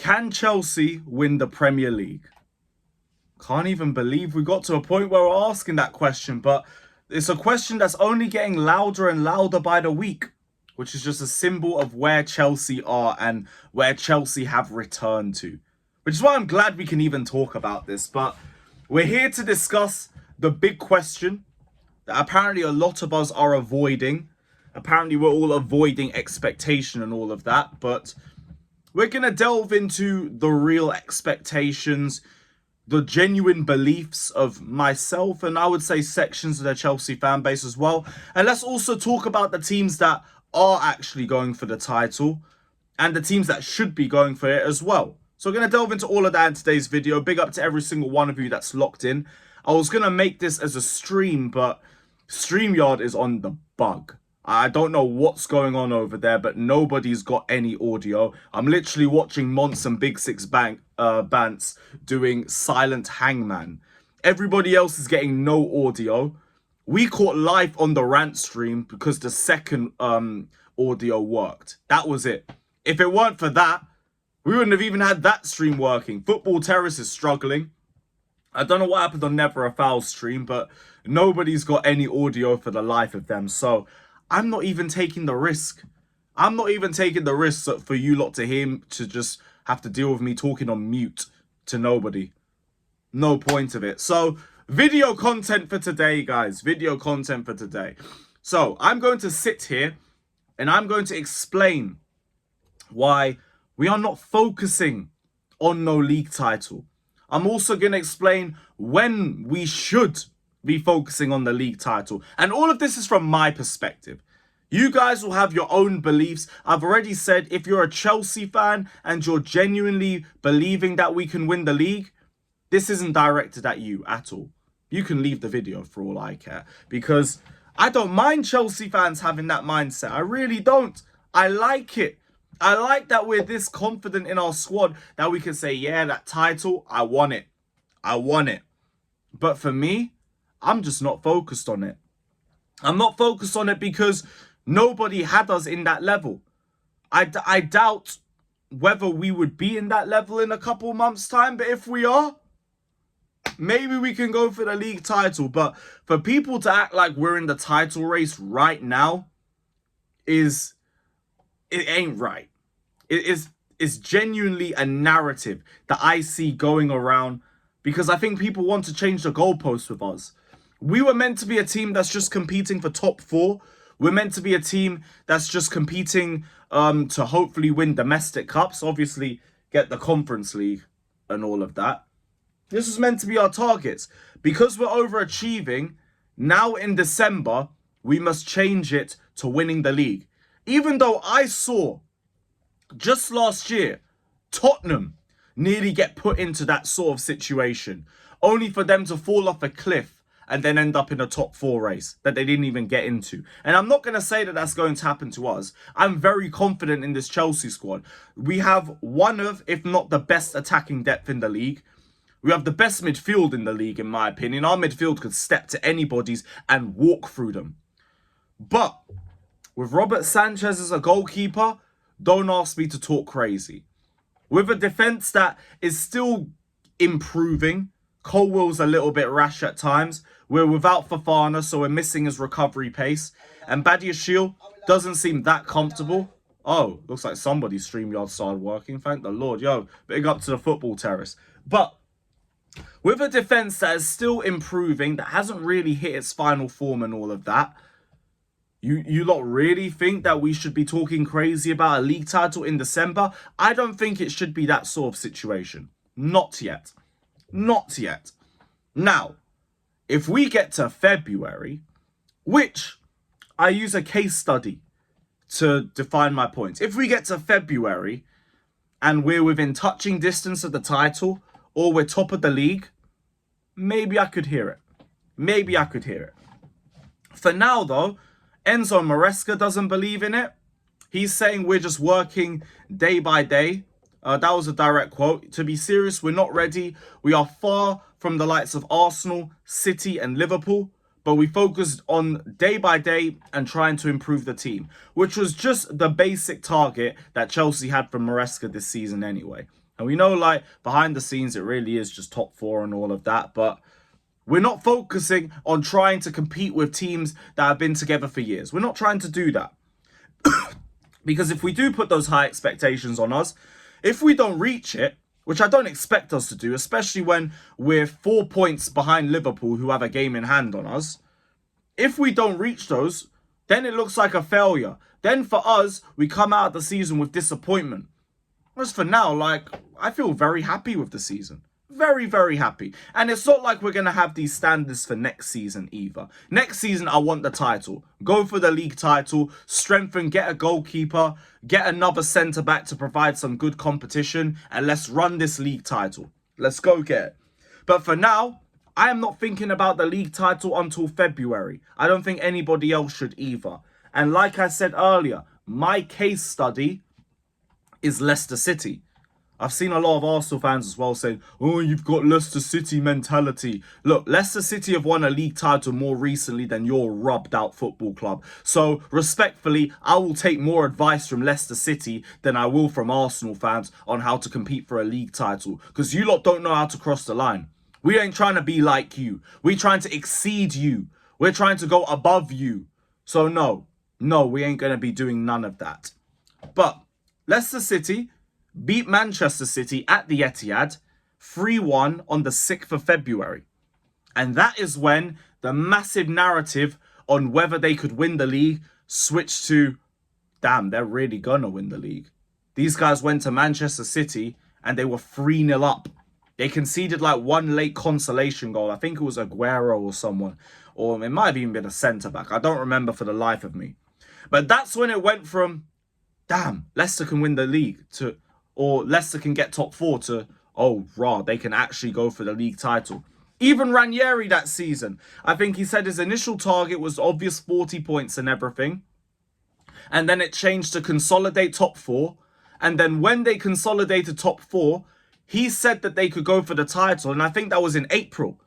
Can Chelsea win the Premier League? Can't even believe we got to a point where we're asking that question, but it's a question that's only getting louder and louder by the week, which is just a symbol of where Chelsea are and where Chelsea have returned to. Which is why I'm glad we can even talk about this, but we're here to discuss the big question that apparently a lot of us are avoiding. Apparently we're all avoiding expectation and all of that, but we're going to delve into the real expectations, the genuine beliefs of myself, and I would say sections of the Chelsea fan base as well. And let's also talk about the teams that are actually going for the title and the teams that should be going for it as well. So we're going to delve into all of that in today's video. Big up to every single one of you that's locked in. I was going to make this as a stream, but StreamYard is on the bug. I don't know what's going on over there, but nobody's got any audio. I'm literally watching Monts and Big Six Bants doing Silent Hangman. Everybody else is getting no audio. We caught live on the rant stream because the second audio worked. That was it. If it weren't for that, we wouldn't have even had that stream working. Football Terrace is struggling. I don't know what happened on Never a Foul stream, but nobody's got any audio for the life of them. So I'm not even taking the risk. I'm not even taking the risk for you lot to hear, to just have to deal with me talking on mute to nobody. No point of it. So video content for today, guys. Video content for today. So I'm going to sit here and I'm going to explain why we are not focusing on no league title. I'm also going to explain when we should be focusing on the league title. And all of this is from my perspective. You guys will have your own beliefs. I've already said if you're a Chelsea fan and you're genuinely believing that we can win the league, this isn't directed at you at all. You can leave the video for all I care, because I don't mind Chelsea fans having that mindset. I really don't. I like it. I like that we're this confident in our squad that we can say, yeah, that title, I won it. I won it. But for me, I'm just not focused on it. I'm not focused on it because nobody had us in that level. I doubt whether we would be in that level in a couple months' time. But if we are, maybe we can go for the league title. But for people to act like we're in the title race right now it ain't right. It's genuinely a narrative that I see going around because I think people want to change the goalposts with us. We were meant to be a team that's just competing for top 4. We're meant to be a team that's just competing to hopefully win domestic cups, obviously get the Conference League and all of that. This was meant to be our targets. Because we're overachieving, now in December, we must change it to winning the league. Even though I saw just last year, Tottenham nearly get put into that sort of situation, only for them to fall off a cliff and then end up in a top 4 race that they didn't even get into. And I'm not going to say that that's going to happen to us. I'm very confident in this Chelsea squad. We have one of, if not the best attacking depth in the league. We have the best midfield in the league, in my opinion. Our midfield could step to anybody's and walk through them. But with Robert Sanchez as a goalkeeper, don't ask me to talk crazy. With a defence that is still improving, Colwell's a little bit rash at times. We're without Fofana, so we're missing his recovery pace. And Badiashile doesn't seem that comfortable. Oh, looks like somebody's StreamYard started working. Thank the Lord. Yo, big up to the Football Terrace. But with a defence that is still improving, that hasn't really hit its final form and all of that, you lot really think that we should be talking crazy about a league title in December? I don't think it should be that sort of situation. Not yet. Not yet. Now, if we get to February, which I use a case study to define my points. If we get to February and we're within touching distance of the title or we're top of the league, maybe I could hear it. Maybe I could hear it. For now, though, Enzo Maresca doesn't believe in it. He's saying we're just working day by day. That was a direct quote. To be serious, we're not ready. We are far from the likes of Arsenal, City and Liverpool, but we focused on day by day and trying to improve the team, which was just the basic target that Chelsea had from Maresca this season anyway. And we know, like, behind the scenes, it really is just top four and all of that. But we're not focusing on trying to compete with teams that have been together for years. We're not trying to do that. Because if we do put those high expectations on us, if we don't reach it, which I don't expect us to do, especially when we're 4 points behind Liverpool, who have a game in hand on us, if we don't reach those, then it looks like a failure. Then for us, we come out of the season with disappointment. As for now, like, I feel very happy with the season. Very, very happy. And it's not like we're going to have these standards for next season either. Next season, I want the title. Go for the league title, strengthen, get a goalkeeper, get another centre-back to provide some good competition, and let's run this league title. Let's go get it. But for now, I am not thinking about the league title until February. I don't think anybody else should either. And like I said earlier, my case study is Leicester City. I've seen a lot of Arsenal fans as well saying, oh, you've got Leicester City mentality. Look, Leicester City have won a league title more recently than your rubbed out football club. So respectfully, I will take more advice from Leicester City than I will from Arsenal fans on how to compete for a league title. Because you lot don't know how to cross the line. We ain't trying to be like you. We're trying to exceed you. We're trying to go above you. So no, we ain't going to be doing none of that. But Leicester City beat Manchester City at the Etihad 3-1 on the 6th of February. And that is when the massive narrative on whether they could win the league switched to, damn, they're really gonna win the league. These guys went to Manchester City and they were 3-0 up. They conceded like one late consolation goal. I think it was Aguero or someone. Or it might have even been a centre-back. I don't remember for the life of me. But that's when it went from, damn, Leicester can win the league to, or Leicester can get top four to, oh, rah, they can actually go for the league title. Even Ranieri that season, I think he said his initial target was obvious 40 points and everything. And then it changed to consolidate top four. And then when they consolidated top four, he said that they could go for the title. And I think that was in April.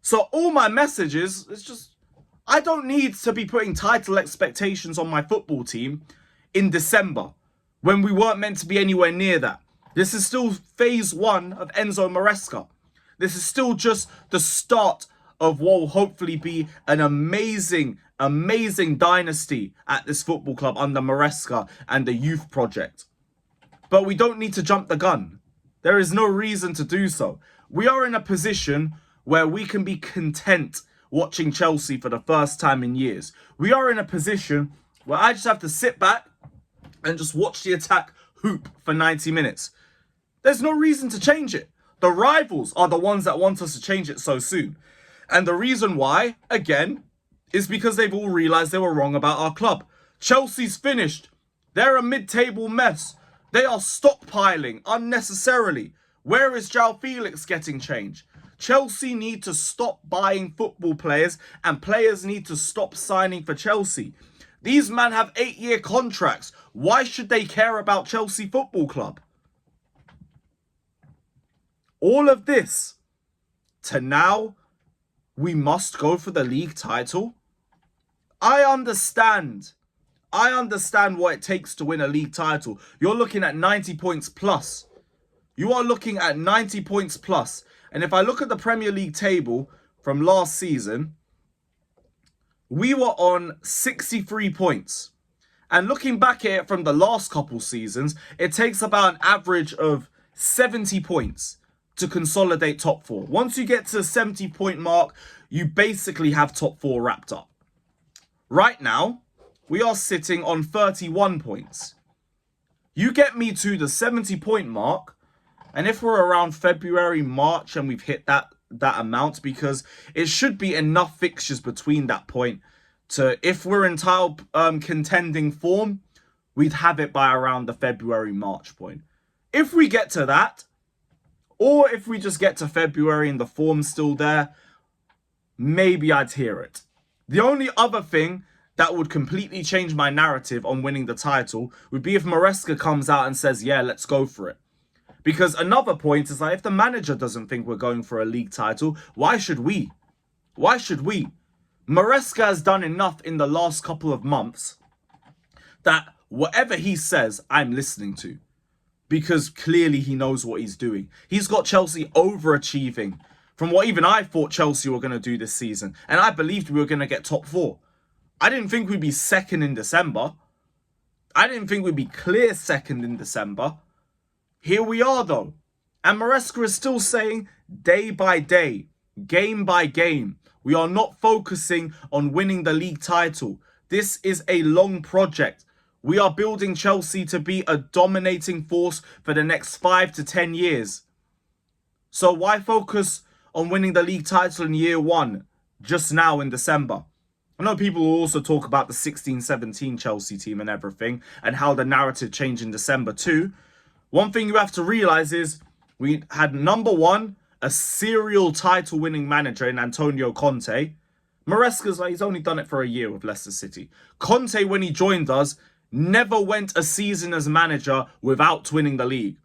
So all my messages, it's just, I don't need to be putting title expectations on my football team in December, when we weren't meant to be anywhere near that. This is still phase one of Enzo Maresca. This is still just the start of what will hopefully be an amazing dynasty at this football club under Maresca and the youth project. But we don't need to jump the gun. There is no reason to do so. We are in a position where we can be content watching Chelsea for the first time in years. We are in a position where I just have to sit back and just watch the attack hoop for 90 minutes. There's no reason to change it. The rivals are the ones that want us to change it so soon. And the reason why, again, is because they've all realised they were wrong about our club. Chelsea's finished. They're a mid-table mess. They are stockpiling unnecessarily. Where is João Felix getting change? Chelsea need to stop buying football players and players need to stop signing for Chelsea. These men have 8-year contracts. Why should they care about Chelsea Football Club? All of this to now, we must go for the league title. I understand what it takes to win a league title. You're looking at 90 points plus. You are looking at 90 points plus. And if I look at the Premier League table from last season, we were on 63 points. And looking back at it from the last couple seasons, it takes about an average of 70 points to consolidate top four. Once you get to the 70-point mark, you basically have top four wrapped up. Right now, we are sitting on 31 points. You get me to the 70-point mark, and if we're around February, March, and we've hit that amount, because it should be enough fixtures between that point to, if we're in title contending form, we'd have it by around the February, March point. If we get to that, or if we just get to February and the form's still there, maybe I'd hear it. The only other thing that would completely change my narrative on winning the title would be if Maresca comes out and says, yeah, let's go for it. Because another point is, like, if the manager doesn't think we're going for a league title, why should we? Why should we? Maresca has done enough in the last couple of months that whatever he says, I'm listening to. because clearly he knows what he's doing. He's got Chelsea overachieving from what even I thought Chelsea were going to do this season. And I believed we were going to get top 4. I didn't think we'd be second in December. I didn't think we'd be clear second in December. Here we are, though. And Maresca is still saying day by day, game by game, we are not focusing on winning the league title. This is a long project. We are building Chelsea to be a dominating force for the next 5 to 10 years. So why focus on winning the league title in year 1 just now in December? I know people will also talk about the 16-17 Chelsea team and everything and how the narrative changed in December too. One thing you have to realise is we had number 1, a serial title-winning manager in Antonio Conte. Maresca's like, he's only done it for a year with Leicester City. Conte, when he joined us, never went a season as manager without winning the league.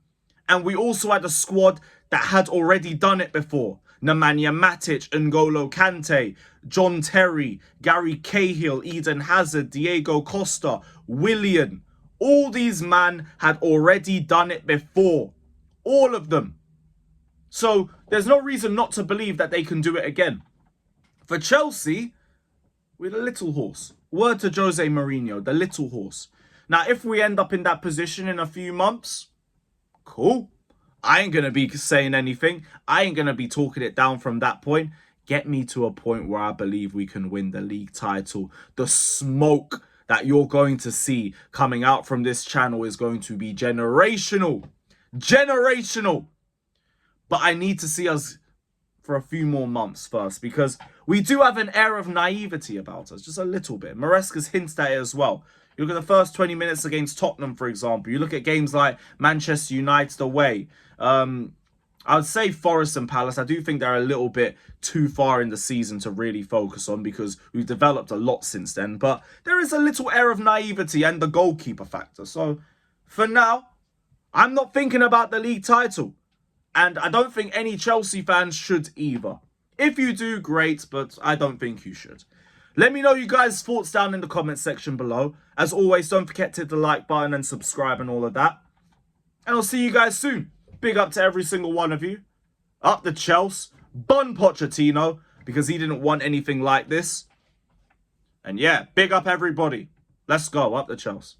And we also had a squad that had already done it before. Nemanja Matic, N'Golo Kante, John Terry, Gary Cahill, Eden Hazard, Diego Costa, Willian. All these men had already done it before. All of them. So there's no reason not to believe that they can do it again. For Chelsea, we're the little horse. Word to Jose Mourinho, the little horse. Now, if we end up in that position in a few months, cool. I ain't going to be saying anything. I ain't going to be talking it down from that point. Get me to a point where I believe we can win the league title. The smoke that you're going to see coming out from this channel is going to be generational. Generational. But I need to see us for a few more months first, because we do have an air of naivety about us, just a little bit. Maresca's hinted at it as well. You look at the first 20 minutes against Tottenham, for example. You look at games like Manchester United away. I would say Forest and Palace. I do think they're a little bit too far in the season to really focus on because we've developed a lot since then. But there is a little air of naivety and the goalkeeper factor. So for now, I'm not thinking about the league title. And I don't think any Chelsea fans should either. If you do, great, but I don't think you should. Let me know you guys' thoughts down in the comment section below. As always, don't forget to hit the like button and subscribe and all of that. And I'll see you guys soon. Big up to every single one of you. Up the Chelsea. Bun Pochettino, because he didn't want anything like this. And yeah, big up everybody. Let's go. Up the Chelsea.